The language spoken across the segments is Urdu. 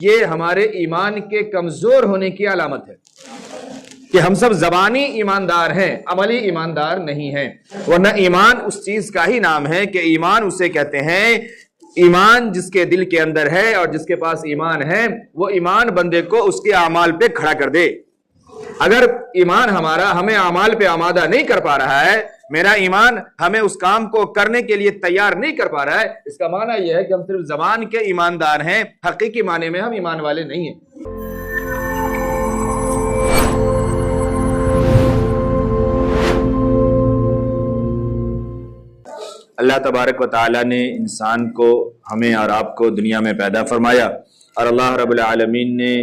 یہ ہمارے ایمان کے کمزور ہونے کی علامت ہے کہ ہم سب زبانی ایماندار ہیں، عملی ایماندار نہیں ہیں۔ ورنہ ایمان اس چیز کا ہی نام ہے کہ ایمان اسے کہتے ہیں، ایمان جس کے دل کے اندر ہے اور جس کے پاس ایمان ہے، وہ ایمان بندے کو اس کے اعمال پہ کھڑا کر دے۔ اگر ایمان ہمارا ہمیں اعمال پہ آمادہ نہیں کر پا رہا ہے، میرا ایمان ہمیں اس کام کو کرنے کے لیے تیار نہیں کر پا رہا ہے، اس کا معنی یہ ہے کہ ہم صرف زبان کے ایماندار ہیں، حقیقی معنی میں ہم ایمان والے نہیں ہیں۔ اللہ تبارک و تعالیٰ نے انسان کو، ہمیں اور آپ کو دنیا میں پیدا فرمایا، اور اللہ رب العالمین نے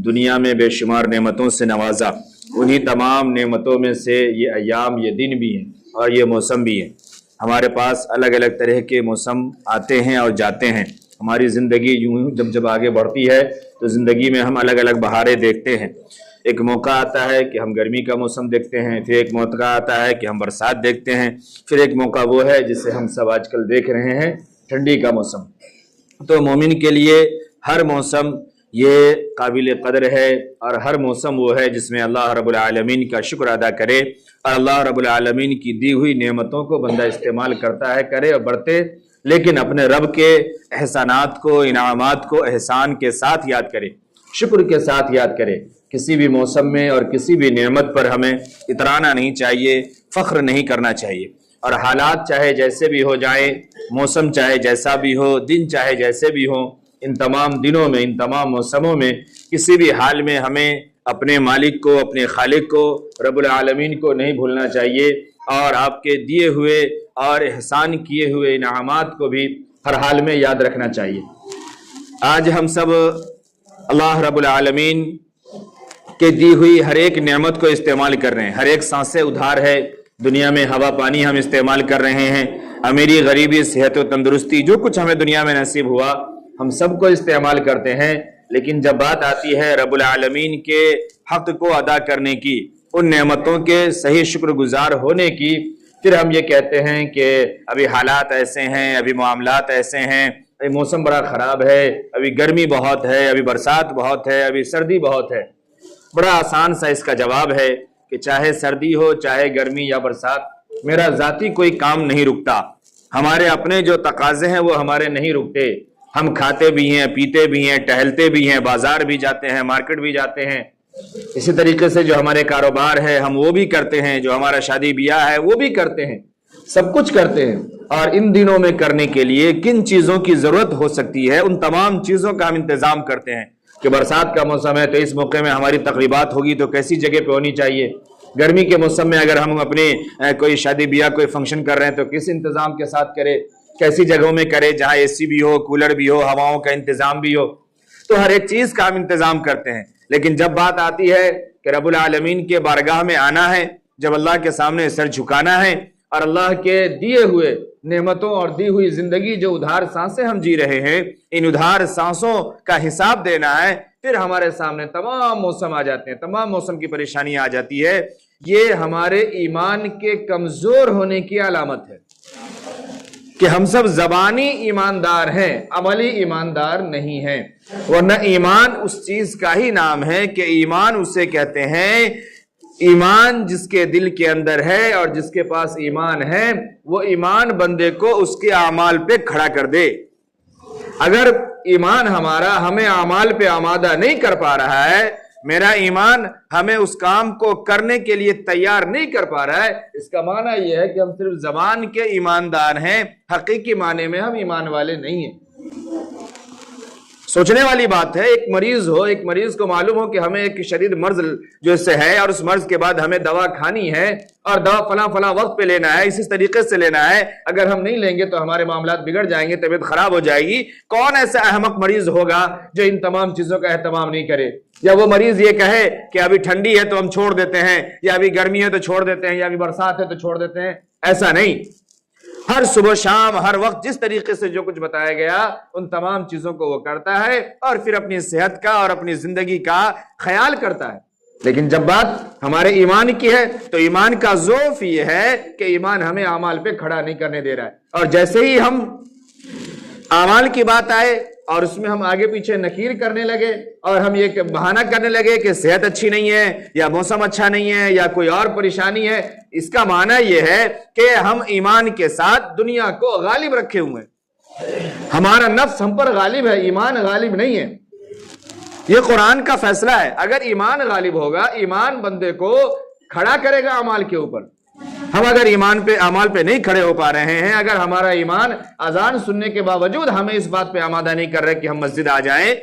دنیا میں بے شمار نعمتوں سے نوازا۔ انہی تمام نعمتوں میں سے یہ ایام، یہ دن بھی ہیں اور یہ موسم بھی ہیں۔ ہمارے پاس الگ الگ طرح کے موسم آتے ہیں اور جاتے ہیں۔ ہماری زندگی یوں جب آگے بڑھتی ہے تو زندگی میں ہم الگ الگ بہاریں دیکھتے ہیں۔ ایک موقع آتا ہے کہ ہم گرمی کا موسم دیکھتے ہیں، پھر ایک موقع آتا ہے کہ ہم برسات دیکھتے ہیں، پھر ایک موقع وہ ہے جسے ہم سب آج کل دیکھ رہے ہیں، ٹھنڈی کا موسم۔ تو مومن کے لیے ہر موسم یہ قابل قدر ہے، اور ہر موسم وہ ہے جس میں اللہ رب العالمین کا شکر ادا کرے، اور اللہ رب العالمین کی دی ہوئی نعمتوں کو بندہ استعمال کرتا ہے، کرے اور برتے، لیکن اپنے رب کے احسانات کو، انعامات کو احسان کے ساتھ یاد کرے، شکر کے ساتھ یاد کرے۔ کسی بھی موسم میں اور کسی بھی نعمت پر ہمیں اترانا نہیں چاہیے، فخر نہیں کرنا چاہیے، اور حالات چاہے جیسے بھی ہو جائیں، موسم چاہے جیسا بھی ہو، دن چاہے جیسے بھی ہوں، ان تمام دنوں میں، ان تمام موسموں میں، کسی بھی حال میں ہمیں اپنے مالک کو، اپنے خالق کو، رب العالمین کو نہیں بھولنا چاہیے، اور آپ کے دیے ہوئے اور احسان کیے ہوئے انعامات کو بھی ہر حال میں یاد رکھنا چاہیے۔ آج ہم سب اللہ رب العالمین کہ دی ہوئی ہر ایک نعمت کو استعمال کر رہے ہیں۔ ہر ایک سانسیں ادھار ہے، دنیا میں ہوا پانی ہم استعمال کر رہے ہیں، امیری غریبی، صحت و تندرستی، جو کچھ ہمیں دنیا میں نصیب ہوا ہم سب کو استعمال کرتے ہیں۔ لیکن جب بات آتی ہے رب العالمین کے حق کو ادا کرنے کی، ان نعمتوں کے صحیح شکر گزار ہونے کی، پھر ہم یہ کہتے ہیں کہ ابھی حالات ایسے ہیں، ابھی معاملات ایسے ہیں، ابھی موسم بڑا خراب ہے، ابھی گرمی بہت ہے، ابھی برسات بہت ہے، ابھی سردی بہت ہے۔ بڑا آسان سا اس کا جواب ہے کہ چاہے سردی ہو، چاہے گرمی یا برسات، میرا ذاتی کوئی کام نہیں رکتا۔ ہمارے اپنے جو تقاضے ہیں وہ ہمارے نہیں رکتے۔ ہم کھاتے بھی ہیں، پیتے بھی ہیں، ٹہلتے بھی ہیں، بازار بھی جاتے ہیں، مارکیٹ بھی جاتے ہیں۔ اسی طریقے سے جو ہمارے کاروبار ہے ہم وہ بھی کرتے ہیں، جو ہمارا شادی بیاہ ہے وہ بھی کرتے ہیں، سب کچھ کرتے ہیں۔ اور ان دنوں میں کرنے کے لیے کن چیزوں کی ضرورت ہو سکتی ہے، ان تمام چیزوں کا ہم انتظام کرتے ہیں۔ کہ برسات کا موسم ہے تو اس موقع میں ہماری تقریبات ہوگی تو کیسی جگہ پہ ہونی چاہیے، گرمی کے موسم میں اگر ہم اپنی کوئی شادی بیاہ، کوئی فنکشن کر رہے ہیں تو کس انتظام کے ساتھ کرے، کیسی جگہوں میں کرے جہاں اے سی بھی ہو، کولر بھی ہو، ہواؤں کا انتظام بھی ہو۔ تو ہر ایک چیز کا ہم انتظام کرتے ہیں۔ لیکن جب بات آتی ہے کہ رب العالمین کے بارگاہ میں آنا ہے، جب اللہ کے سامنے سر جھکانا ہے، اور اللہ کے دیے ہوئے نعمتوں اور دی ہوئی زندگی، جو ادھار سانسیں ہم جی رہے ہیں، ان ادھار سانسوں کا حساب دینا ہے، پھر ہمارے سامنے تمام موسم آ جاتے ہیں، تمام موسم کی پریشانیاں آ جاتی ہے۔ یہ ہمارے ایمان کے کمزور ہونے کی علامت ہے کہ ہم سب زبانی ایماندار ہیں، عملی ایماندار نہیں ہیں۔ ورنہ ایمان اس چیز کا ہی نام ہے کہ ایمان اسے کہتے ہیں، ایمان جس کے دل کے اندر ہے اور جس کے پاس ایمان ہے، وہ ایمان بندے کو اس کے اعمال پہ کھڑا کر دے۔ اگر ایمان ہمارا ہمیں اعمال پہ آمادہ نہیں کر پا رہا ہے، میرا ایمان ہمیں اس کام کو کرنے کے لیے تیار نہیں کر پا رہا ہے، اس کا معنی یہ ہے کہ ہم صرف زبان کے ایماندار ہیں، حقیقی معنی میں ہم ایمان والے نہیں ہیں۔ سوچنے والی بات ہے، ایک مریض ہو، ایک مریض کو معلوم ہو کہ ہمیں ایک شدید مرض جو اس سے ہے، اور اس مرض کے بعد ہمیں دوا کھانی ہے، اور دوا فلاں وقت پہ لینا ہے، اسی طریقے سے لینا ہے، اگر ہم نہیں لیں گے تو ہمارے معاملات بگڑ جائیں گے، طبیعت خراب ہو جائے گی۔ کون ایسا احمق مریض ہوگا جو ان تمام چیزوں کا اہتمام نہیں کرے؟ یا وہ مریض یہ کہے کہ ابھی ٹھنڈی ہے تو ہم چھوڑ دیتے ہیں، یا ابھی گرمی ہے تو چھوڑ دیتے ہیں، یا ابھی برسات ہے تو چھوڑ دیتے ہیں؟ ایسا نہیں۔ ہر صبح شام ہر وقت جس طریقے سے جو کچھ بتایا گیا ان تمام چیزوں کو وہ کرتا ہے، اور پھر اپنی صحت کا اور اپنی زندگی کا خیال کرتا ہے۔ لیکن جب بات ہمارے ایمان کی ہے تو ایمان کا ضعف یہ ہے کہ ایمان ہمیں اعمال پہ کھڑا نہیں کرنے دے رہا ہے، اور جیسے ہی ہم اعمال کی بات آئے اور اس میں ہم آگے پیچھے نکیر کرنے لگے اور ہم یہ بہانہ کرنے لگے کہ صحت اچھی نہیں ہے یا موسم اچھا نہیں ہے یا کوئی اور پریشانی ہے، اس کا معنی یہ ہے کہ ہم ایمان کے ساتھ دنیا کو غالب رکھے ہوئے ہیں، ہمارا نفس ہم پر غالب ہے، ایمان غالب نہیں ہے۔ یہ قرآن کا فیصلہ ہے، اگر ایمان غالب ہوگا، ایمان بندے کو کھڑا کرے گا اعمال کے اوپر۔ ہم اگر ایمان پہ اعمال پہ نہیں کھڑے ہو پا رہے ہیں، اگر ہمارا ایمان اذان سننے کے باوجود ہمیں اس بات پہ آمادہ نہیں کر رہے کہ ہم مسجد آ جائیں،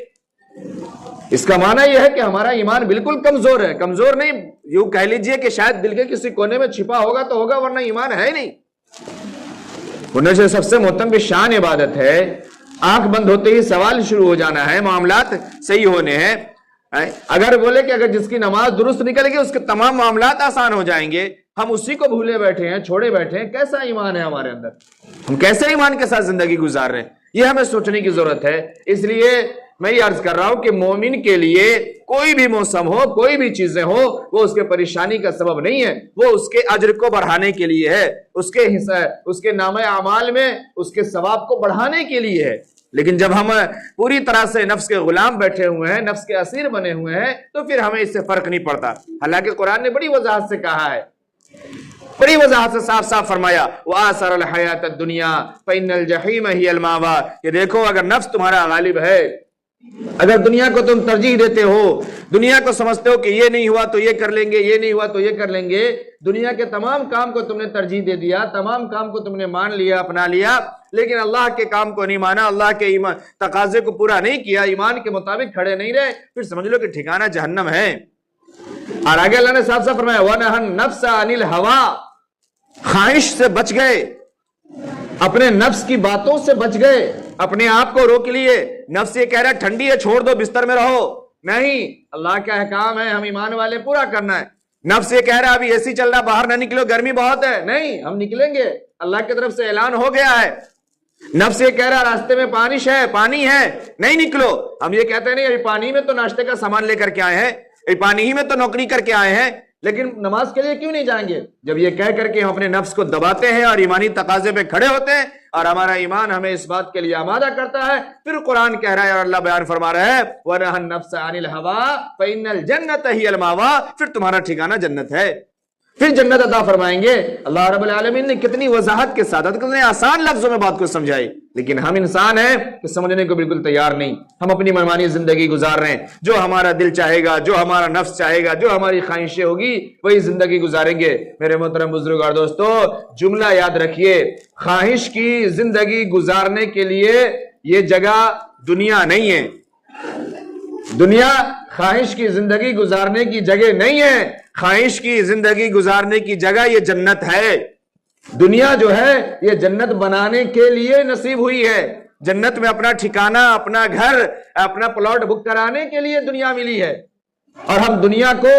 اس کا معنی یہ ہے کہ ہمارا ایمان بالکل کمزور ہے۔ کمزور نہیں، یوں کہہ لیجئے کہ شاید دل کے کسی کونے میں چھپا ہوگا تو ہوگا، ورنہ ایمان ہے نہیں۔ انہیں سے سب سے محترم شان عبادت ہے، آنکھ بند ہوتے ہی سوال شروع ہو جانا ہے، معاملات صحیح ہونے ہیں۔ اگر بولے کہ اگر جس کی نماز درست نکلے گی اس کے تمام معاملات آسان ہو جائیں گے، ہم اسی کو بھولے بیٹھے ہیں، چھوڑے بیٹھے ہیں، کیسا ایمان ہے ہمارے اندر؟ ہم کیسے ایمان کے ساتھ زندگی گزار رہے ہیں؟ یہ ہمیں سوچنے کی ضرورت ہے۔ اس لیے میں یہ عرض کر رہا ہوں کہ مومن کے لیے کوئی بھی موسم ہو، کوئی بھی چیزیں ہو، وہ اس کے پریشانی کا سبب نہیں ہے، وہ اس کے اجر کو بڑھانے کے لیے ہے، اس کے نامہ اعمال میں اس کے ثواب کو بڑھانے کے لیے ہے۔ لیکن جب ہم پوری طرح سے نفس کے غلام بیٹھے ہوئے ہیں، نفس کے اسیر بنے ہوئے ہیں، تو پھر ہمیں اس سے فرق نہیں پڑتا۔ حالانکہ قرآن نے بڑی وضاحت سے کہا ہے، بڑی وضاحت سے صاف صاف فرمایا وَآثَرَ الْحَيَاةَ الدُّنْيَا فَإِنَّ الْجَحِيمَ هِيَ الْمَأْوَىٰ، کہ دیکھو اگر نفس تمہارا غالب ہے، اگر دنیا کو تم ترجیح دیتے ہو، دنیا کو سمجھتے ہو کہ یہ نہیں ہوا تو یہ کر لیں گے، یہ نہیں ہوا تو یہ کر لیں گے، دنیا کے تمام کام کو تم نے ترجیح دے دیا، تمام کام کو تم نے مان لیا، اپنا لیا، لیکن اللہ کے کام کو نہیں مانا، اللہ کے ایمان تقاضے کو پورا نہیں کیا، ایمان کے مطابق کھڑے نہیں رہے، پھر سمجھ لو کہ ٹھکانہ جہنم ہے۔ اور آگے اللہ نے صاف صاف فرمایا وَنَهَا النَّفْسَ عَنِ الْهَوَىٰ، خواہش سے بچ گئے، اپنے نفس کی باتوں سے بچ گئے، اپنے آپ کو روک لیے۔ نفس یہ کہہ رہا ہے ٹھنڈی ہے چھوڑ دو بستر میں رہو، نہیں، اللہ کا احکام ہے، ہم ایمان والے پورا کرنا ہے۔ نفس یہ کہہ رہا ہے ابھی اے سی چل رہا باہر نہ نکلو گرمی بہت ہے، نہیں، ہم نکلیں گے، اللہ کی طرف سے اعلان ہو گیا ہے۔ نفس یہ کہہ رہا راستے میں پانی ہے، نہیں نکلو، ہم یہ کہتے ہیں نہیں ابھی پانی میں تو ناشتے کا سامان لے کر کے آئے ہیں، ابھی پانی ہی میں تو نوکری کر کے آئے ہیں، لیکن نماز کے لیے کیوں نہیں جائیں گے؟ جب یہ کہہ کر کے ہم اپنے نفس کو دباتے ہیں اور ایمانی تقاضے پہ کھڑے ہوتے ہیں اور ہمارا ایمان ہمیں اس بات کے لیے آمادہ کرتا ہے، پھر قرآن کہہ رہا ہے اور اللہ بیان فرما رہا ہے وَنَهَا النَّفْسَ عَنِ الْهَوَىٰ فَإِنَّ الْجَنَّةَ هِيَ الْمَأْوَىٰ، پھر تمہارا ٹھکانہ جنت ہے، پھر جنت عطا فرمائیں گے۔ اللہ رب العالمین نے کتنی وضاحت کے ساتھ کتنے آسان لفظوں میں بات کو سمجھائی، لیکن ہم انسان ہیں کہ سمجھنے کو بالکل تیار نہیں، ہم اپنی منمانی زندگی گزار رہے ہیں، جو ہمارا دل چاہے گا، جو ہمارا نفس چاہے گا، جو ہماری خواہشیں ہوگی وہی زندگی گزاریں گے۔ میرے محترم بزرگ اور دوستو، جملہ یاد رکھیے، خواہش کی زندگی گزارنے کے لیے یہ جگہ دنیا نہیں ہے، دنیا خواہش کی زندگی گزارنے کی جگہ نہیں ہے، خواہش کی زندگی گزارنے کی جگہ یہ جنت ہے۔ دنیا جو ہے یہ جنت بنانے کے لیے نصیب ہوئی ہے، جنت میں اپنا ٹھکانہ، اپنا گھر، اپنا پلاٹ بک کرانے کے لیے دنیا ملی ہے، اور ہم دنیا کو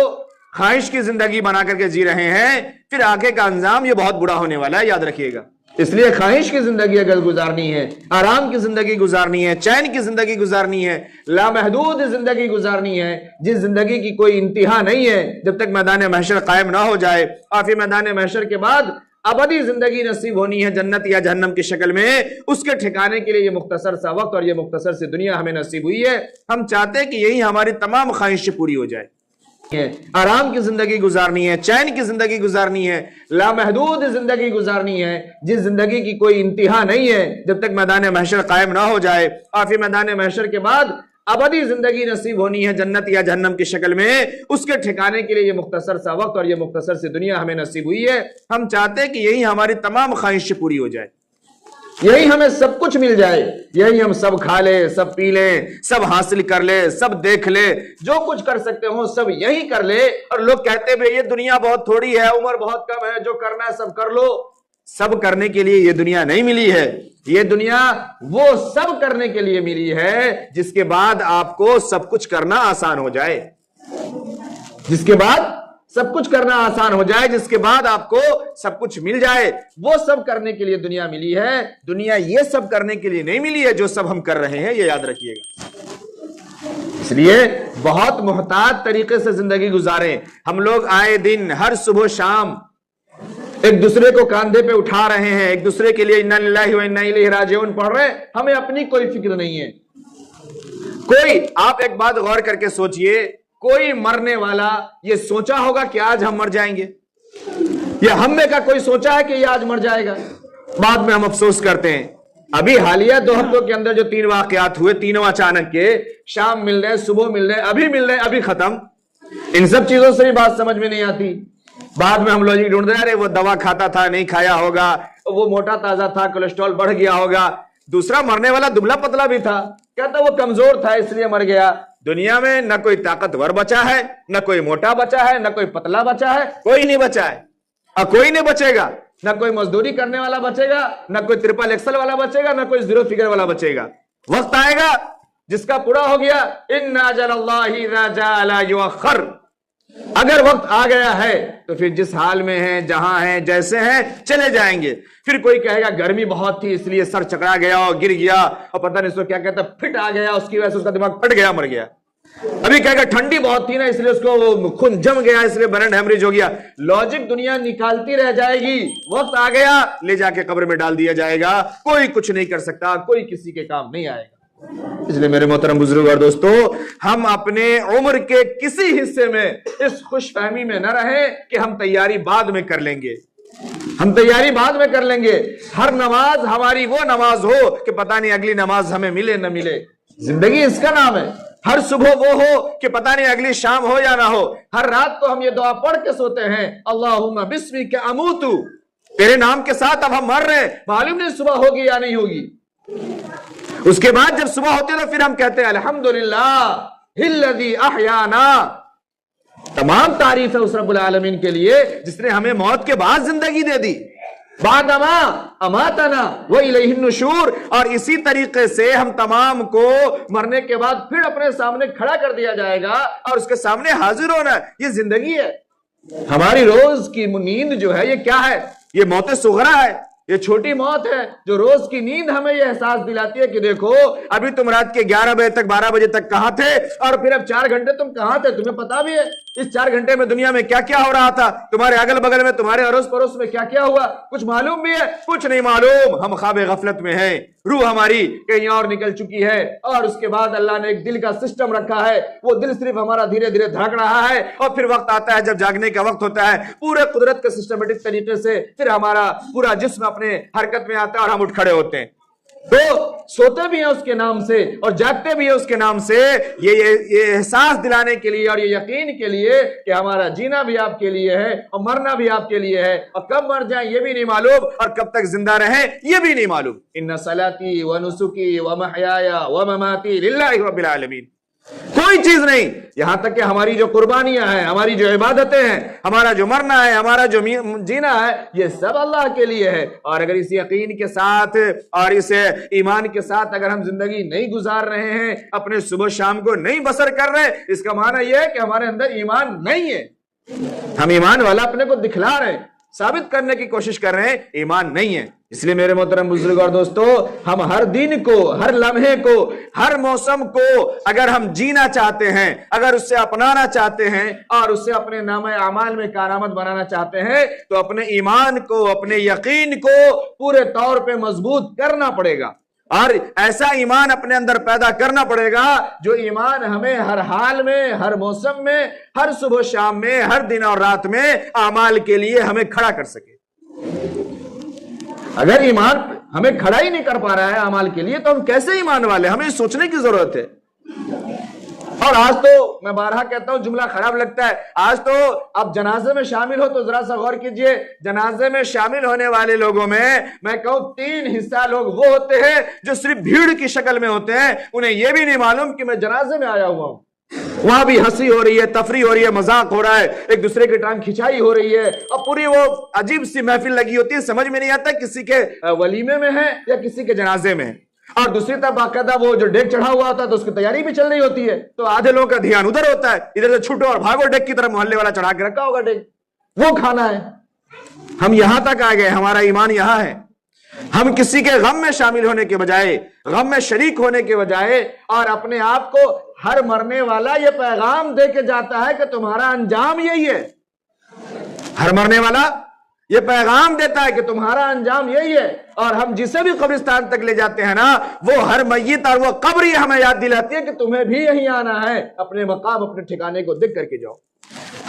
خواہش کی زندگی بنا کر کے جی رہے ہیں، پھر آگے کا انجام یہ بہت برا ہونے والا ہے، یاد رکھیے گا۔ اس لیے خواہش کی زندگی اگر گزارنی ہے، آرام کی زندگی گزارنی ہے، چین کی زندگی گزارنی ہے، لامحدود زندگی گزارنی ہے، جس زندگی کی کوئی انتہا نہیں ہے، جب تک میدان محشر قائم نہ ہو جائے، اور پھر میدان محشر کے بعد ابدی زندگی نصیب ہونی ہے جنت یا جہنم کی شکل میں، اس کے ٹھکانے کے لیے یہ مختصر سا وقت اور یہ مختصر سی دنیا ہمیں نصیب ہوئی ہے۔ ہم چاہتے ہیں کہ یہی ہماری تمام خواہشیں پوری ہو جائے، آرام کی زندگی گزارنی ہے، چین کی زندگی گزارنی ہے، لامحدود زندگی گزارنی ہے، جس زندگی کی کوئی انتہا نہیں ہے، جب تک میدان محشر قائم نہ ہو جائے، اور پھر میدان محشر کے بعد ابدی زندگی نصیب ہونی ہے جنت یا جہنم کی شکل میں، اس کے ٹھکانے کے لیے یہ مختصر سا وقت اور یہ مختصر سی دنیا ہمیں نصیب ہوئی ہے۔ ہم چاہتے ہیں کہ یہی ہماری تمام خواہشیں پوری ہو جائے، یہی ہمیں سب کچھ مل جائے، یہی ہم سب کھا لیں، سب پی لیں، سب حاصل کر لیں، سب دیکھ لیں، جو کچھ کر سکتے ہوں سب یہی کر لیں۔ اور لوگ کہتے ہیں یہ دنیا بہت تھوڑی ہے، عمر بہت کم ہے، جو کرنا ہے سب کر لو۔ سب کرنے کے لیے یہ دنیا نہیں ملی ہے، یہ دنیا وہ سب کرنے کے لیے ملی ہے جس کے بعد آپ کو سب کچھ کرنا آسان ہو جائے، جس کے بعد سب کچھ کرنا آسان ہو جائے، جس کے بعد آپ کو سب کچھ مل جائے، وہ سب کرنے کے لیے دنیا ملی ہے۔ دنیا یہ سب کرنے کے لیے نہیں ملی ہے جو سب ہم کر رہے ہیں، یہ یاد رکھیے گا۔ اس لیے بہت محتاط طریقے سے زندگی گزاریں۔ ہم لوگ آئے دن ہر صبح شام ایک دوسرے کو کاندھے پہ اٹھا رہے ہیں, ایک دوسرے کے لیے انا للہ و انا الیہ راجعون پڑھ رہے ہیں, ہمیں اپنی کوئی فکر نہیں ہے. کوئی, آپ ایک بات غور کر کے سوچئے, کوئی مرنے والا یہ سوچا ہوگا کہ آج ہم مر جائیں گے؟ یا ہم میں کا کوئی سوچا ہے کہ یہ آج مر جائے گا؟ بعد میں ہم افسوس کرتے ہیں. ابھی حالیہ 2 ہفتوں کے اندر جو 3 واقعات ہوئے, تینوں اچانک کے, شام مل رہے, صبح مل رہے, ابھی مل رہے, ابھی ختم. ان سب چیزوں سے بھی بات سمجھ میں نہیں آتی. بعد میں ہم لوگ ڈھونڈ رہے, وہ دوا کھاتا تھا, نہیں کھایا ہوگا, وہ موٹا تازہ تھا, کولیسٹرول بڑھ گیا ہوگا. دوسرا مرنے والا دبلا پتلا بھی تھا, کہتا وہ کمزور تھا اس لیے مر گیا. دنیا میں نہ کوئی طاقتور بچا ہے, نہ کوئی موٹا بچا ہے, نہ کوئی پتلا بچا ہے, کوئی نہیں بچا ہے, اور کوئی نہیں بچے گا. نہ کوئی مزدوری کرنے والا بچے گا, نہ کوئی ٹرپل ایکسل والا بچے گا, نہ کوئی 0 فگر والا بچے گا. وقت آئے گا جس کا پورا ہو گیا, ان اجل اللہ اذا جاء لا یؤخر. اگر وقت آ گیا ہے تو پھر جس حال میں ہیں, جہاں ہیں, جیسے ہیں, چلے جائیں گے. پھر کوئی کہے گا گرمی بہت تھی اس لیے سر چکرا گیا اور گر گیا, اور پتہ نہیں اس کو کیا کہتا ہے, پھٹ آ گیا, اس کی وجہ سے اس کا دماغ پھٹ گیا, مر گیا. ابھی کہے گا ٹھنڈی بہت تھی نا اس لیے اس کو خون جم گیا, اس لیے برن ہیمریج ہو گیا. لاجک دنیا نکالتی رہ جائے گی. وقت آ گیا, لے جا کے قبر میں ڈال دیا جائے گا. کوئی کچھ نہیں کر سکتا, کوئی کسی کے کام نہیں آئے گا. اس لیے میرے محترم بزرگ اور دوستو, ہم اپنے عمر کے کسی حصے میں اس خوش فہمی میں نہ رہیں کہ ہم تیاری بعد میں کر لیں گے. ہم تیاری بعد میں کر لیں گے. ہر نماز ہماری وہ نماز ہو کہ پتہ نہیں اگلی نماز ہمیں ملے نہ ملے. زندگی اس کا نام ہے. ہر صبح وہ ہو کہ پتہ نہیں اگلی شام ہو یا نہ ہو. ہر رات کو ہم یہ دعا پڑھ کے سوتے ہیں, اللہم بسمک اموت, تیرے نام کے ساتھ اب ہم مر رہے ہیں, معلوم نہیں صبح ہوگی یا نہیں ہوگی. اس کے بعد جب صبح ہوتی ہے تو پھر ہم کہتے ہیں الحمدللہ الذی احیانا. تمام تعریف ہے اس رب العالمین کے لیے جس نے ہمیں موت کے بعد زندگی دے دی. بعدما اماتنا والیہ النشور. اور اسی طریقے سے ہم تمام کو مرنے کے بعد پھر اپنے سامنے کھڑا کر دیا جائے گا اور اس کے سامنے حاضر ہونا ہے. یہ زندگی ہے. ہماری روز کی نیند جو ہے یہ کیا ہے؟ یہ موت صغرا ہے. یہ چھوٹی موت ہے جو روز کی نیند ہمیں یہ احساس دلاتی ہے کہ دیکھو ابھی تم رات کے 11 بجے تک 12 بجے تک کہاں تھے, اور پھر اب 4 گھنٹے تم کہاں تھے. تمہیں پتا بھی ہے اس 4 گھنٹے میں دنیا میں کیا کیا ہو رہا تھا, تمہارے اگل بگل میں, تمہارے اڑوس پڑوس میں کیا کیا ہوا, کچھ معلوم بھی ہے؟ کچھ نہیں معلوم. ہم خواب غفلت میں ہیں, روح ہماری کہیں اور نکل چکی ہے, اور اس کے بعد اللہ نے ایک دل کا سسٹم رکھا ہے. وہ دل صرف ہمارا دھیرے دھیرے دھڑک رہا ہے, اور پھر وقت آتا ہے جب جاگنے کا وقت ہوتا ہے, پورے قدرت کے سسٹمیٹک طریقے سے پھر ہمارا پورا جسم اپنے حرکت میں آتا ہے اور ہم اٹھ کھڑے ہوتے ہیں. تو سوتے بھی ہیں اس کے نام سے اور جاگتے بھی ہیں اس کے نام سے, یہ احساس دلانے کے لیے اور یہ یقین کے لیے کہ ہمارا جینا بھی آپ کے لیے ہے اور مرنا بھی آپ کے لیے ہے, اور کب مر جائیں یہ بھی نہیں معلوم, اور کب تک زندہ رہیں یہ بھی نہیں معلوم. ان صلاتی و نسکی و محیای و مماتی للہ رب العالمین. کوئی چیز نہیں, یہاں تک کہ ہماری جو قربانیاں ہیں, ہماری جو عبادتیں ہیں, ہمارا جو مرنا ہے, ہمارا جو جینا ہے, یہ سب اللہ کے لیے ہے. اور اگر اس یقین کے ساتھ اور اس ایمان کے ساتھ اگر ہم زندگی نہیں گزار رہے ہیں, اپنے صبح شام کو نہیں بسر کر رہے, اس کا معنی یہ ہے کہ ہمارے اندر ایمان نہیں ہے. ہم ایمان والا اپنے کو دکھلا رہے ہیں, ثابت کرنے کی کوشش کر رہے ہیں, ایمان نہیں ہے. اس لیے میرے محترم بزرگ اور دوستو, ہم ہر دن کو, ہر لمحے کو, ہر موسم کو اگر ہم جینا چاہتے ہیں, اگر اس سے اپنانا چاہتے ہیں اور اس سے اپنے نامہ اعمال میں کارآمد بنانا چاہتے ہیں, تو اپنے ایمان کو, اپنے یقین کو پورے طور پہ مضبوط کرنا پڑے گا, اور ایسا ایمان اپنے اندر پیدا کرنا پڑے گا جو ایمان ہمیں ہر حال میں, ہر موسم میں, ہر صبح شام میں, ہر دن اور رات میں اعمال کے لیے ہمیں کھڑا کر سکے. اگر ایمان ہمیں کھڑا ہی نہیں کر پا رہا ہے اعمال کے لیے تو ہم کیسے ایمان والے؟ ہمیں سوچنے کی ضرورت ہے. اور آج تو میں بارہا کہتا ہوں, جملہ خراب لگتا ہے, آج تو آپ جنازے میں شامل ہو تو ذرا سا غور کیجئے, جنازے میں شامل ہونے والے لوگوں میں کہوں 3 حصہ لوگ وہ ہوتے ہیں جو صرف بھیڑ کی شکل میں ہوتے ہیں, انہیں یہ بھی نہیں معلوم کہ میں جنازے میں آیا ہوا ہوں. وہاں بھی ہنسی ہو رہی ہے, تفریح ہو رہی ہے, مذاق ہو رہا ہے, ایک دوسرے کی ٹانگ کھچائی ہو رہی ہے, اور پوری وہ عجیب سی محفل لگی ہوتی ہے, سمجھ میں نہیں آتا کسی کے ولیمے میں ہے یا کسی کے جنازے میں. اور دوسری طرف باقاعدہ وہ جو ڈیک چڑھا ہوا ہوتا ہے تو اس کی تیاری بھی چل رہی ہوتی ہے, تو آدھے لوگوں کا دھیان ادھر ہوتا ہے, ادھر سے چھوٹو اور بھاگو ڈیک کی طرف, محلے والا چڑھا کے رکھا ہوگا ڈیک, وہ کھانا ہے. ہم یہاں تک آ گئے, ہمارا ایمان یہاں ہے. ہم کسی کے غم میں شامل ہونے کے بجائے, غم میں شریک ہونے کے بجائے, اور اپنے آپ کو, ہر مرنے والا یہ پیغام دے کے جاتا ہے کہ تمہارا انجام یہی ہے. ہر مرنے والا یہ پیغام دیتا ہے کہ تمہارا انجام یہی ہے، اور ہم جسے بھی قبرستان تک لے جاتے ہیں نا، وہ ہر میت اور وہ قبر ہی ہمیں یاد دلاتی ہے کہ تمہیں بھی یہیں آنا ہے، اپنے مقام اپنے ٹھکانے کو دیکھ کر کے جاؤ۔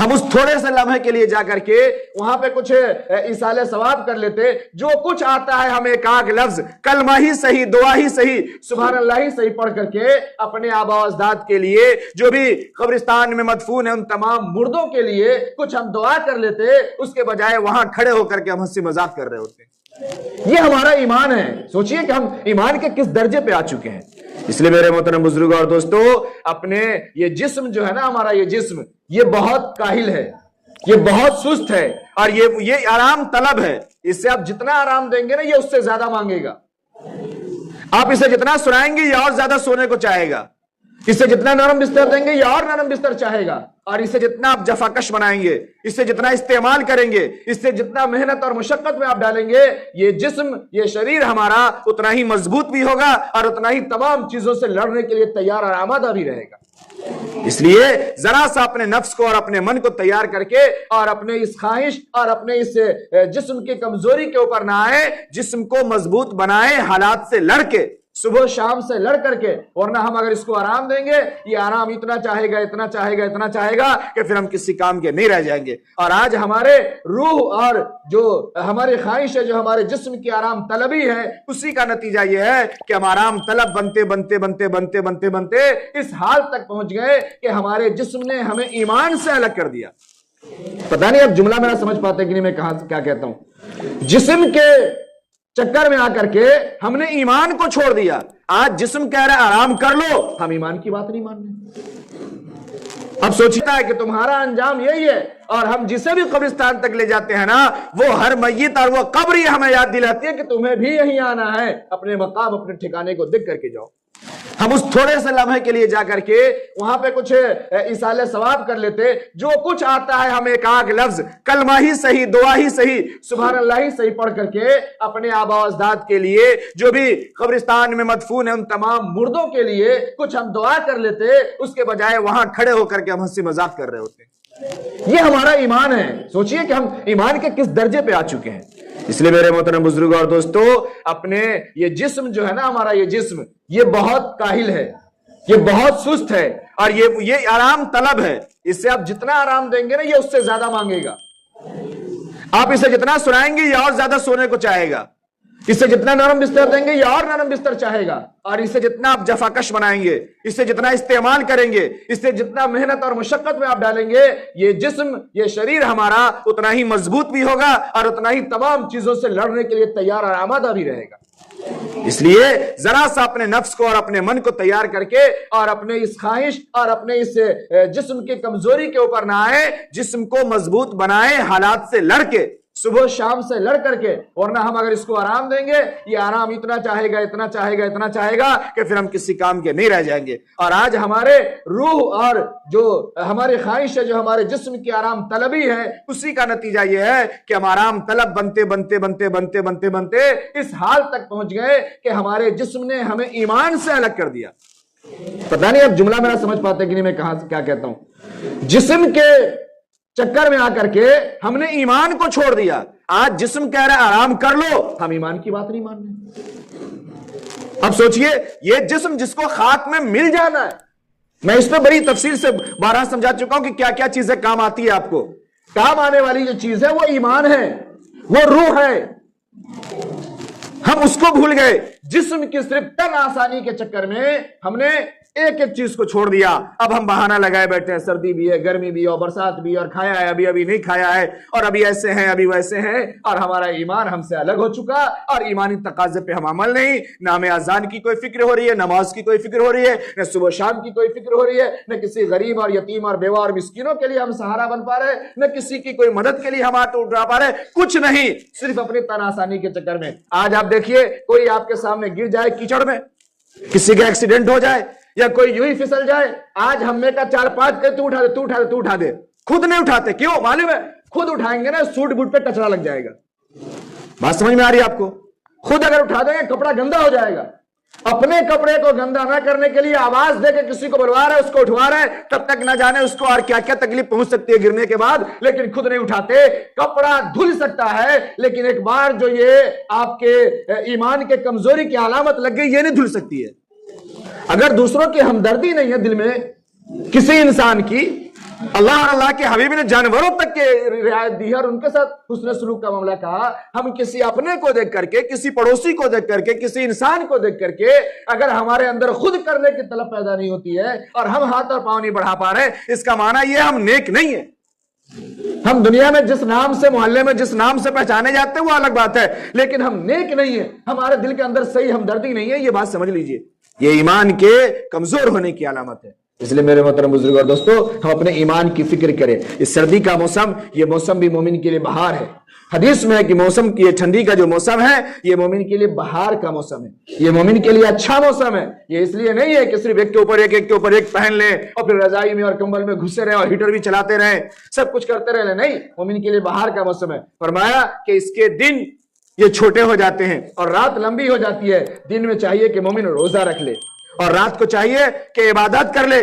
ہم اس تھوڑے سے لمحے کے لیے جا کر کے وہاں پہ کچھ ایصال ثواب کر لیتے، جو کچھ آتا ہے ہم ایک آگ لفظ کلمہ ہی صحیح، دعا ہی صحیح، سبحان اللہ ہی صحیح پڑھ کر کے اپنے آباء و اجداد کے لیے، جو بھی قبرستان میں مدفون ہیں ان تمام مردوں کے لیے کچھ ہم دعا کر لیتے، اس کے بجائے وہاں کھڑے ہو کر کے ہم ہنسی مذاق کر رہے ہوتے۔ یہ ہمارا ایمان ہے۔ سوچئے کہ ہم ایمان کے کس درجے پہ آ چکے ہیں۔ اس لیے میرے محترم بزرگوں اور دوستو، اپنے یہ جسم جو ہے نا، ہمارا یہ جسم، یہ بہت کاہل ہے، یہ بہت سست ہے، اور یہ آرام طلب ہے۔ اس سے آپ جتنا آرام دیں گے نا، یہ اس سے زیادہ مانگے گا۔ آپ اسے جتنا سنائیں گے، یہ اور زیادہ سونے کو چاہے گا۔ اس سے جتنا نرم بستر دیں گے، یہ اور نرم بستر چاہے گا، اور اس سے جتنا آپ جفاکش بنائیں گے، اس سے جتنا استعمال کریں گے، اس سے جتنا محنت اور مشقت میں آپ ڈالیں گے، یہ جسم، یہ شریر ہمارا اتنا ہی مضبوط بھی ہوگا، اور اتنا ہی تمام چیزوں سے لڑنے کے لیے تیار اور آمادہ بھی رہے گا۔ اس لیے ذرا سا اپنے نفس کو اور اپنے من کو تیار کر کے، اور اپنے اس خواہش اور اپنے اس جسم کی کمزوری کے اوپر نہ آئے، جسم کو مضبوط بنائے، حالات سے لڑ کے، صبح شام سے لڑ کر کے، ورنہ ہم اگر اس کو آرام دیں گے، یہ آرام اتنا چاہے گا، اتنا چاہے گا، اتنا چاہے گا کہ پھر ہم کسی کام کے نہیں رہ جائیں گے۔ اور آج ہمارے روح اور جو ہماری خواہش ہے، جو ہمارے جسم کی آرام طلبی ہے، اسی کا نتیجہ یہ ہے کہ ہم آرام طلب بنتے بنتے بنتے بنتے بنتے بنتے اس حال تک پہنچ گئے کہ ہمارے جسم نے ہمیں ایمان سے الگ کر دیا۔ پتہ نہیں اب جملہ میرا سمجھ پاتے کہ نہیں میں کیا کہتا ہوں۔ جسم کے چکر میں آ کر کے ہم نے ایمان کو چھوڑ دیا۔ آج جسم کہہ رہا ہے آرام کر لو، ہم ایمان کی بات نہیں مان رہے۔ اب سوچتا ہے کہ تمہارا انجام یہی ہے، اور ہم جسے بھی قبرستان تک لے جاتے ہیں نا، وہ ہر میت اور وہ قبر ہی ہمیں یاد دلاتی ہے کہ تمہیں بھی یہیں آنا ہے، اپنے مقام اپنے ٹھکانے کو دیکھ کر کے جاؤ۔ ہم اس تھوڑے سے لمحے کے لیے جا کر کے وہاں پہ کچھ ایصال ثواب کر لیتے، جو کچھ آتا ہے ہم ایک آگ لفظ کلمہ ہی صحیح، دعا ہی صحیح، سبحان اللہ ہی صحیح پڑھ کر کے اپنے آباء و اجداد کے لیے، جو بھی قبرستان میں مدفون ہیں ان تمام مردوں کے لیے کچھ ہم دعا کر لیتے، اس کے بجائے وہاں کھڑے ہو کر کے ہم ہنسی مذاق کر رہے ہوتے۔ یہ ہمارا ایمان ہے۔ سوچئے کہ ہم ایمان کے کس درجے پہ آ چکے ہیں۔ اس لیے میرے محترم بزرگوں اور دوستو، اپنے یہ جسم جو ہے نا، ہمارا یہ جسم، یہ بہت کاہل ہے، یہ بہت سست ہے، اور یہ آرام طلب ہے۔ اس سے آپ جتنا آرام دیں گے نا، یہ اس سے زیادہ مانگے گا۔ آپ اسے جتنا سنائیں گے، یہ اور زیادہ سونے کو چاہے گا۔ اس سے جتنا نرم بستر دیں گے، یہ اور نرم بستر چاہے گا، اور اس سے جتنا آپ جفاکش بنائیں گے، اس سے جتنا استعمال کریں گے، اس سے جتنا محنت اور مشقت میں آپ ڈالیں گے، یہ جسم، یہ شریر ہمارا اتنا ہی مضبوط بھی ہوگا، اور اتنا ہی تمام چیزوں سے لڑنے کے لیے تیار اور آمادہ بھی رہے گا۔ اس لیے ذرا سا اپنے نفس کو اور اپنے من کو تیار کر کے، اور اپنے اس خواہش اور اپنے اس جسم کی کمزوری کے اوپر نہ آئے، جسم کو مضبوط بنائے، حالات سے لڑ کے، صبح شام سے لڑ کر کے، ورنہ ہم اگر اس کو آرام دیں گے، یہ آرام اتنا چاہے گا، اتنا چاہے گا، اتنا چاہے گا کہ پھر ہم کسی کام کے نہیں رہ جائیں گے۔ اور آج ہمارے روح اور جو ہماری خواہش ہے، جو ہمارے جسم کی آرام طلبی ہے، اسی کا نتیجہ یہ ہے کہ ہم آرام طلب بنتے بنتے بنتے بنتے بنتے بنتے اس حال تک پہنچ گئے کہ ہمارے جسم نے ہمیں ایمان سے الگ کر دیا۔ پتہ نہیں اب جملہ میرا سمجھ پاتے کہ نہیں میں کیا کہتا ہوں۔ جسم کے چکر میں آ کر کے ہم نے ایمان کو چھوڑ دیا۔ آج جسم کہہ رہا ہے آرام کر لو، ہم ایمان کی بات نہیں مان رہے۔ اب سوچئے، یہ جسم جس کو خاک میں مل جانا ہے، میں اس پہ بڑی تفصیل سے بارہ سمجھا چکا ہوں کہ کیا کیا چیزیں کام آتی ہے۔ آپ کو کام آنے والی جو چیز ہے وہ ایمان ہے، وہ روح ہے۔ ہم اس کو بھول گئے۔ جسم کی صرف تن آسانی کے چکر میں ہم نے ایک ایک چیز کو چھوڑ دیا۔ اب ہم بہانہ لگائے بیٹھے ہیں، سردی بھی ہے، گرمی بھی ہے، اور برسات بھی، اور کھایا ہے ابھی نہیں کھایا ہے، اور ابھی ایسے ہیں ابھی ویسے ہیں، اور ہمارا ایمان ہم سے الگ ہو چکا، اور ایمانی تقاضے پہ ہم عمل نہیں۔ نہ ہمیں اذان کی کوئی فکر ہو رہی ہے، نماز کی کوئی فکر ہو رہی ہے، نہ صبح شام کی کوئی فکر ہو رہی ہے، نہ کسی غریب اور یتیم اور بیوہ اور مسکینوں کے لیے ہم سہارا بن پا رہے، نہ کسی کی کوئی مدد کے لیے ہم ہاتھ اٹھا پا رہے، کچھ نہیں، صرف اپنی تن آسانی کے چکر میں۔ آج آپ دیکھیے، کوئی آپ کے سامنے گر جائے کیچڑ میں، کسی کا ایکسیڈنٹ ہو جائے، یا کوئی یوں ہی پھسل جائے، آج ہم میں کا 4-5 کہ تو اٹھا دے، تو اٹھا دے، تو اٹھا دے، خود نہیں اٹھاتے۔ کیوں معلوم ہے؟ خود اٹھائیں گے نا، سوٹ بوٹ پہ کچرا لگ جائے گا۔ بات سمجھ میں آ رہی ہے آپ کو؟ خود اگر اٹھا دیں گے کپڑا گندا ہو جائے گا۔ اپنے کپڑے کو گندا نہ کرنے کے لیے آواز دے کے کسی کو بلوا رہا ہے، اس کو اٹھوا رہا ہے، تب تک نہ جانے اس کو اور کیا کیا تکلیف پہنچ سکتی ہے گرنے کے بعد، لیکن خود نہیں اٹھاتے۔ کپڑا دھل سکتا ہے لیکن ایک بار جو یہ آپ کے ایمان کے کمزوری کی علامت لگ گئی، یہ نہیں دھل سکتی ہے۔ اگر دوسروں کی ہمدردی نہیں ہے دل میں کسی انسان کی، اللہ اور اللہ کے حبیب نے جانوروں تک کے رعایت دی ہے اور ان کے ساتھ حسن سلوک کا معاملہ کہا، ہم کسی اپنے کو دیکھ کر کے، کسی پڑوسی کو دیکھ کر کے، کسی انسان کو دیکھ کر کے اگر ہمارے اندر خود کرنے کی طلب پیدا نہیں ہوتی ہے اور ہم ہاتھ اور پاؤں نہیں بڑھا پا رہے، اس کا معنی یہ ہم نیک نہیں ہیں۔ ہم دنیا میں جس نام سے، محلے میں جس نام سے پہچانے جاتے ہیں وہ الگ بات ہے، لیکن ہم نیک نہیں ہیں، ہمارے دل کے اندر صحیح ہمدردی نہیں ہے۔ یہ بات سمجھ لیجئے، یہ ایمان کے کمزور ہونے کی علامت ہے۔ اس لیے میرے محترم بزرگ اور دوستو، ہم اپنے ایمان کی فکر کریں۔ اس سردی کا موسم، یہ موسم بھی مومن کے لیے بہار ہے۔ حدیث میں ہے کہ موسم کی، یہ ٹھنڈی کا جو موسم ہے، یہ مومن کے لیے بہار کا موسم ہے، یہ مومن کے لیے اچھا موسم ہے۔ یہ اس لیے نہیں ہے کہ صرف ایک کے اوپر ایک، ایک کے اوپر ایک پہن لیں اور پھر رضائی میں اور کمبل میں گھسے رہیں اور ہیٹر بھی چلاتے رہیں، سب کچھ کرتے رہیں، نہیں، مومن کے لیے بہار کا موسم ہے۔ فرمایا کہ اس کے دن یہ چھوٹے ہو جاتے ہیں اور رات لمبی ہو جاتی ہے۔ دن میں چاہیے کہ مومن روزہ رکھ لے اور رات کو چاہیے کہ عبادت کر لے۔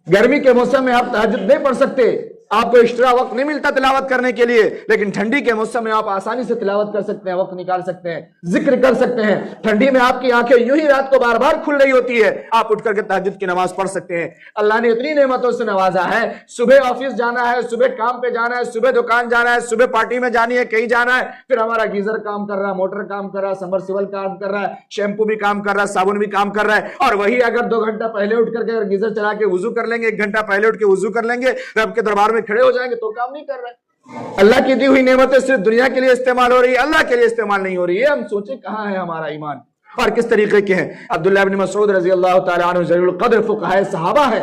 گرمی کے موسم میں آپ تہجد نہیں پڑھ سکتے، آپ کو ایکسٹرا وقت نہیں ملتا تلاوت کرنے کے لیے، لیکن ٹھنڈی کے موسم میں آپ آسانی سے تلاوت کر سکتے ہیں، وقت نکال سکتے ہیں، ذکر کر سکتے ہیں۔ ٹھنڈی میں آپ کی آنکھیں یوں ہی رات کو بار بار کھل رہی ہوتی ہے، آپ اٹھ کر کے تہجد کی نماز پڑھ سکتے ہیں۔ اللہ نے اتنی نعمتوں سے نوازا ہے، صبح آفس جانا ہے، صبح کام پہ جانا ہے، صبح دکان جانا ہے، صبح پارٹی میں جانی ہے، کہیں جانا ہے، پھر ہمارا گیزر کام کر رہا ہے، موٹر کام کر رہا ہے، سمرسیبل کام کر رہا ہے، شیمپو بھی کام کر رہا ہے، صابن بھی کام کر رہا ہے، اور وہی اگر 2 گھنٹہ پہلے اٹھ کر کے اگر گیزر چلا کے وضو کر لیں گے، 1 گھنٹہ پہلے اٹھ کے وضو کر لیں گے، رب کے دربار میں کھڑے ہو جائیں گے تو کام نہیں کر رہے۔ اللہ کی دی ہوئی نعمتیں صرف دنیا کے لیے استعمال ہو رہی ہے، اللہ کے لیے استعمال نہیں ہو رہی ہے۔ ہم سوچیں کہاں ہے ہمارا ایمان اور کس طریقے کے ہیں۔ عبداللہ بن مسعود رضی اللہ تعالی عنہ جلیل القدر فقہائے صحابہ ہے،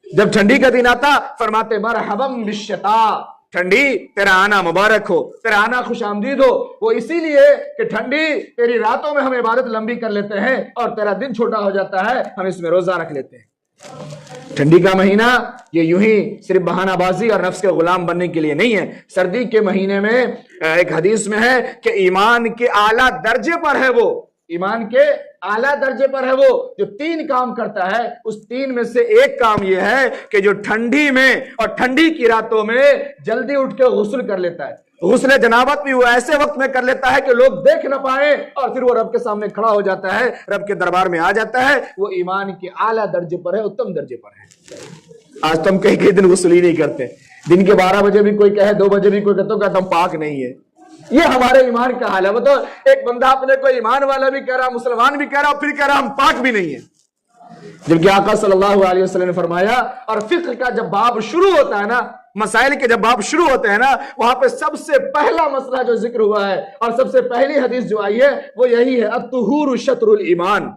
جب ٹھنڈی کا دن آتا فرماتے مرحبا بالشتاء، ٹھنڈی تیرا آنا مبارک ہو، تیرا آنا خوش آمدید ہو۔ وہ اسی لیے کہ ٹھنڈی تیری راتوں میں ہم عبادت لمبی کر لیتے ہیں اور تیرا دن چھوٹا ہو جاتا ہے، ہم اس میں روزہ رکھ لیتے ہیں۔ ٹھنڈی کا مہینہ یہ یوں ہی صرف بہانہ بازی اور نفس کے غلام بننے کے لیے نہیں ہے۔ سردی کے مہینے میں ایک حدیث میں ہے کہ ایمان کے اعلیٰ درجے پر ہے، وہ ایمان کے اعلیٰ درجے پر ہے وہ جو 3 کام کرتا ہے۔ اس 3 میں سے ایک کام یہ ہے کہ جو ٹھنڈی میں اور ٹھنڈی کی راتوں میں جلدی اٹھ کے غسل کر لیتا ہے۔ غسل جنابت بھی وہ ایسے وقت میں کر لیتا ہے کہ لوگ دیکھ نہ پائیں اور پھر وہ رب کے سامنے کھڑا ہو جاتا ہے، رب کے دربار میں آ جاتا ہے۔ وہ ایمان کے اعلیٰ درجے پر ہے، اتم درجے پر ہے۔ آج تو ہم کئی دن غسل ہی نہیں کرتے، دن کے 12 بجے بھی کوئی کہے، 2 بجے بھی کوئی کہتا ہے ہم پاک نہیں ہے۔ یہ ہمارے ایمان کا حال ہے۔ بتاؤ، ایک بندہ اپنے کو ایمان والا بھی کہہ رہا، مسلمان بھی کہہ رہا، پھر کہہ رہا ہم پاک بھی نہیں ہیں، جبکہ آقا صلی اللہ علیہ وسلم نے فرمایا، اور فقہ کا جب باب شروع ہوتا ہے نا، مسائل کے جب باب شروع ہوتے ہیں نا، وہاں پہ سب سے پہلا مسئلہ جو ذکر ہوا ہے اور سب سے پہلی حدیث جو آئی ہے وہ یہی ہے، الطہور شطر الایمان،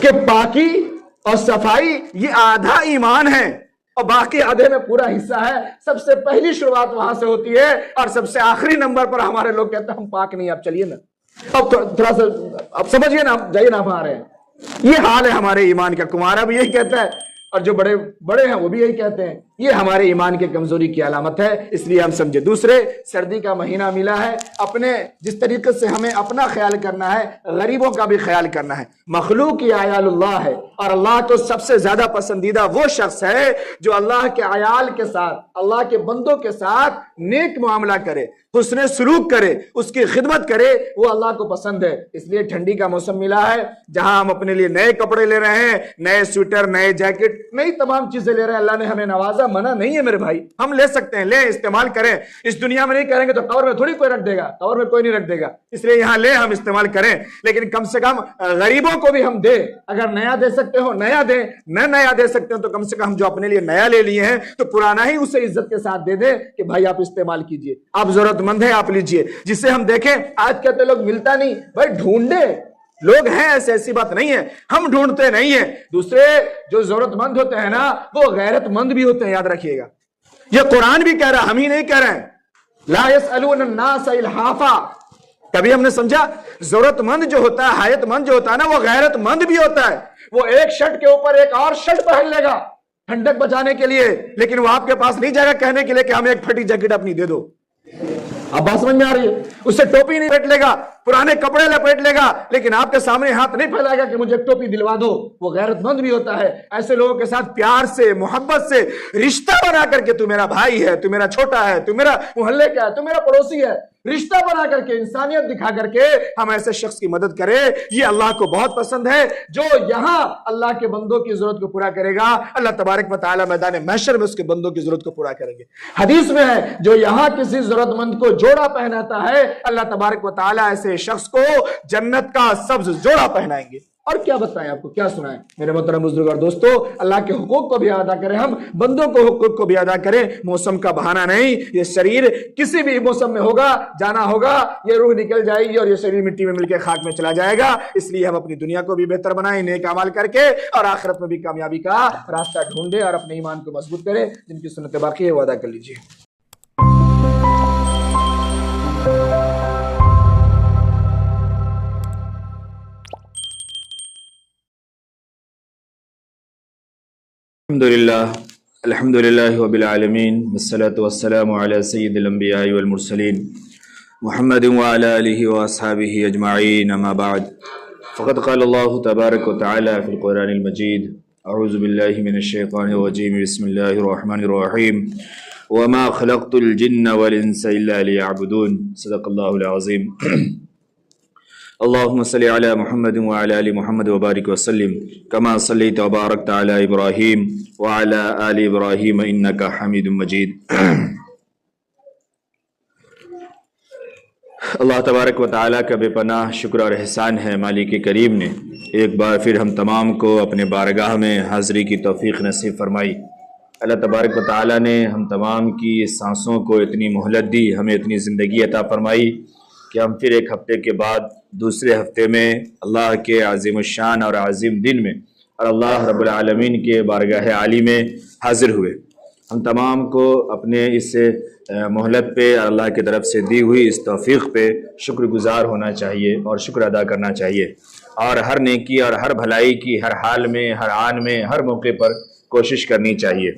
کہ پاکی اور صفائی یہ آدھا ایمان ہے اور باقی آدھے میں پورا حصہ ہے۔ سب سے پہلی شروعات وہاں سے ہوتی ہے اور سب سے آخری نمبر پر ہمارے لوگ کہتے ہیں ہم پاک نہیں۔ آپ چلیے نا، اب تھوڑا سا اب سمجھئے نا، جائیے نا، ہمارے یہ حال ہے ہمارے ایمان کا۔ کمارا بھی یہی کہتا ہے اور جو بڑے بڑے ہیں وہ بھی یہی کہتے ہیں۔ یہ ہمارے ایمان کے کمزوری کی علامت ہے، اس لیے ہم سمجھے۔ دوسرے، سردی کا مہینہ ملا ہے، اپنے جس طریقے سے ہمیں اپنا خیال کرنا ہے، غریبوں کا بھی خیال کرنا ہے۔ مخلوق یہ عیال اللہ ہے اور اللہ کو سب سے زیادہ پسندیدہ وہ شخص ہے جو اللہ کے عیال کے ساتھ، اللہ کے بندوں کے ساتھ نیک معاملہ کرے، حسن سلوک کرے، اس کی خدمت کرے، وہ اللہ کو پسند ہے۔ اس لیے ٹھنڈی کا موسم ملا ہے جہاں ہم اپنے لیے نئے کپڑے لے رہے ہیں، نئے سویٹر، نئے جیکٹ، نئی تمام چیزیں لے رہے ہیں۔ اللہ نے ہمیں نوازا، منع نہیں ہے میرے بھائی، ہم لے سکتے ہیں، لیں، استعمال کریں۔ اس دنیا میں نہیں کریں گے تو قبر میں تھوڑی کوئی رکھ دے گا، قبر میں کوئی نہیں رکھ دے گا، اس لیے یہاں لیں، ہم استعمال کریں، لیکن کم سے کم غریبوں کو بھی ہم دیں۔ اگر نیا دے سکتے ہو نیا دیں، نہ نیا دے سکتے ہو تو کم سے کم جو اپنے لیے نیا لے لیے ہیں تو پرانا ہی اسے عزت کے ساتھ دے دیں کہ بھائی آپ استعمال کیجئے، آپ ضرورت مند ہیں، آپ لیجئے۔ جسے ہم دیکھیں آج کہتے لوگ ملتا نہیں، بھائی ڈھونڈے، لوگ ہیں ایسی بات نہیں ہے، ہم ڈھونڈتے نہیں ہیں۔ دوسرے جو ضرورت مند ہوتے ہیں نا وہ غیرت مند بھی ہوتے ہیں، یاد رکھیے گا، یہ قرآن بھی کہہ رہا، ہم ہی نہیں کہہ رہے ہیں۔ لا يسألون الناس الحافا، کبھی ہم نے سمجھا ضرورت مند جو ہوتا ہے، حاجت مند جو ہوتا ہے نا، وہ غیرت مند بھی ہوتا ہے۔ وہ ایک شرٹ کے اوپر ایک اور شرٹ پہن لے گا ٹھنڈک بچانے کے لیے، لیکن وہ آپ کے پاس نہیں جائے گا کہنے کے لیے کہ ہمیں ایک پھٹی جیکٹ اپنی دے دو، اب بات سمجھ میں آ رہی ہے؟ اس سے ٹوپی نہیں لپیٹ لے گا، پرانے کپڑے لپیٹ لے گا، لیکن آپ کے سامنے ہاتھ نہیں پھیلائے گا کہ مجھے ٹوپی دلوا دو۔ وہ غیرت مند بھی ہوتا ہے، ایسے لوگوں کے ساتھ پیار سے، محبت سے رشتہ بنا کر کے، تو میرا بھائی ہے، تو میرا چھوٹا ہے، تو میرا محلے کا ہے، تو میرا پڑوسی ہے، رشتہ بنا کر کے، انسانیت دکھا کر کے ہم ایسے شخص کی مدد کریں، یہ اللہ کو بہت پسند ہے۔ جو یہاں اللہ کے بندوں کی ضرورت کو پورا کرے گا، اللہ تبارک و تعالی میدان محشر میں اس کے بندوں کی ضرورت کو پورا کریں گے۔ حدیث میں ہے جو یہاں کسی ضرورت مند کو جوڑا پہناتا ہے، اللہ تبارک و تعالی ایسے شخص کو جنت کا سبز جوڑا پہنائیں گے۔ اور کیا بتائیں آپ کو، کیا سنائیں؟ میرے محترم بزرگ اور دوستو، اللہ کے حقوق کو بھی ادا کریں، ہم بندوں کو حقوق کو بھی ادا کریں۔ موسم کا بہانہ نہیں، یہ شریر کسی بھی موسم میں ہوگا، جانا ہوگا، یہ روح نکل جائے گی اور یہ شریر مٹی میں مل کے خاک میں چلا جائے گا۔ اس لیے ہم اپنی دنیا کو بھی بہتر بنائیں نیک اعمال کر کے، اور آخرت میں بھی کامیابی کا راستہ ڈھونڈیں، اور اپنے ایمان کو مضبوط کریں۔ جن کی سنت باقی ہے وہ ادا کر لیجیے۔ الحمد للہ رب العالمین، والصلاة والسلام علی سید الانبیاء والمرسلین محمد وعلی آلہ واصحابہ اجمعین، اما بعد، فقد قال اللہ تبارک و تعالی فی القرآن المجید، اعوذ باللہ من الشیطان الرجیم، بسم اللہ الرحمن الرحیم، وما خلقت الجن والانس الا لیعبدون، صدق اللہ العظیم۔ اللهم صل على محمد وعلى آل محمد وبارك وسلم كما صليت وباركت على إبراهيم وعلى آل إبراهيم إنك حميد مجيد۔ اللہ تبارک و تعالیٰ کا بے پناہ شکر اور احسان ہے، مالک کریم نے ایک بار پھر ہم تمام کو اپنے بارگاہ میں حاضری کی توفیق نصیب فرمائی۔ اللہ تبارک و تعالیٰ نے ہم تمام کی سانسوں کو اتنی مہلت دی، ہمیں اتنی زندگی عطا فرمائی کہ ہم پھر ایک ہفتے کے بعد دوسرے ہفتے میں اللہ کے عظیم الشان اور عظیم دن میں اور اللہ رب العالمین کے بارگاہ عالی میں حاضر ہوئے۔ ہم تمام کو اپنے اس مہلت پہ، اللہ کی طرف سے دی ہوئی اس توفیق پہ شکر گزار ہونا چاہیے اور شکر ادا کرنا چاہیے، اور ہر نیکی اور ہر بھلائی کی ہر حال میں، ہر آن میں، ہر موقع پر کوشش کرنی چاہیے۔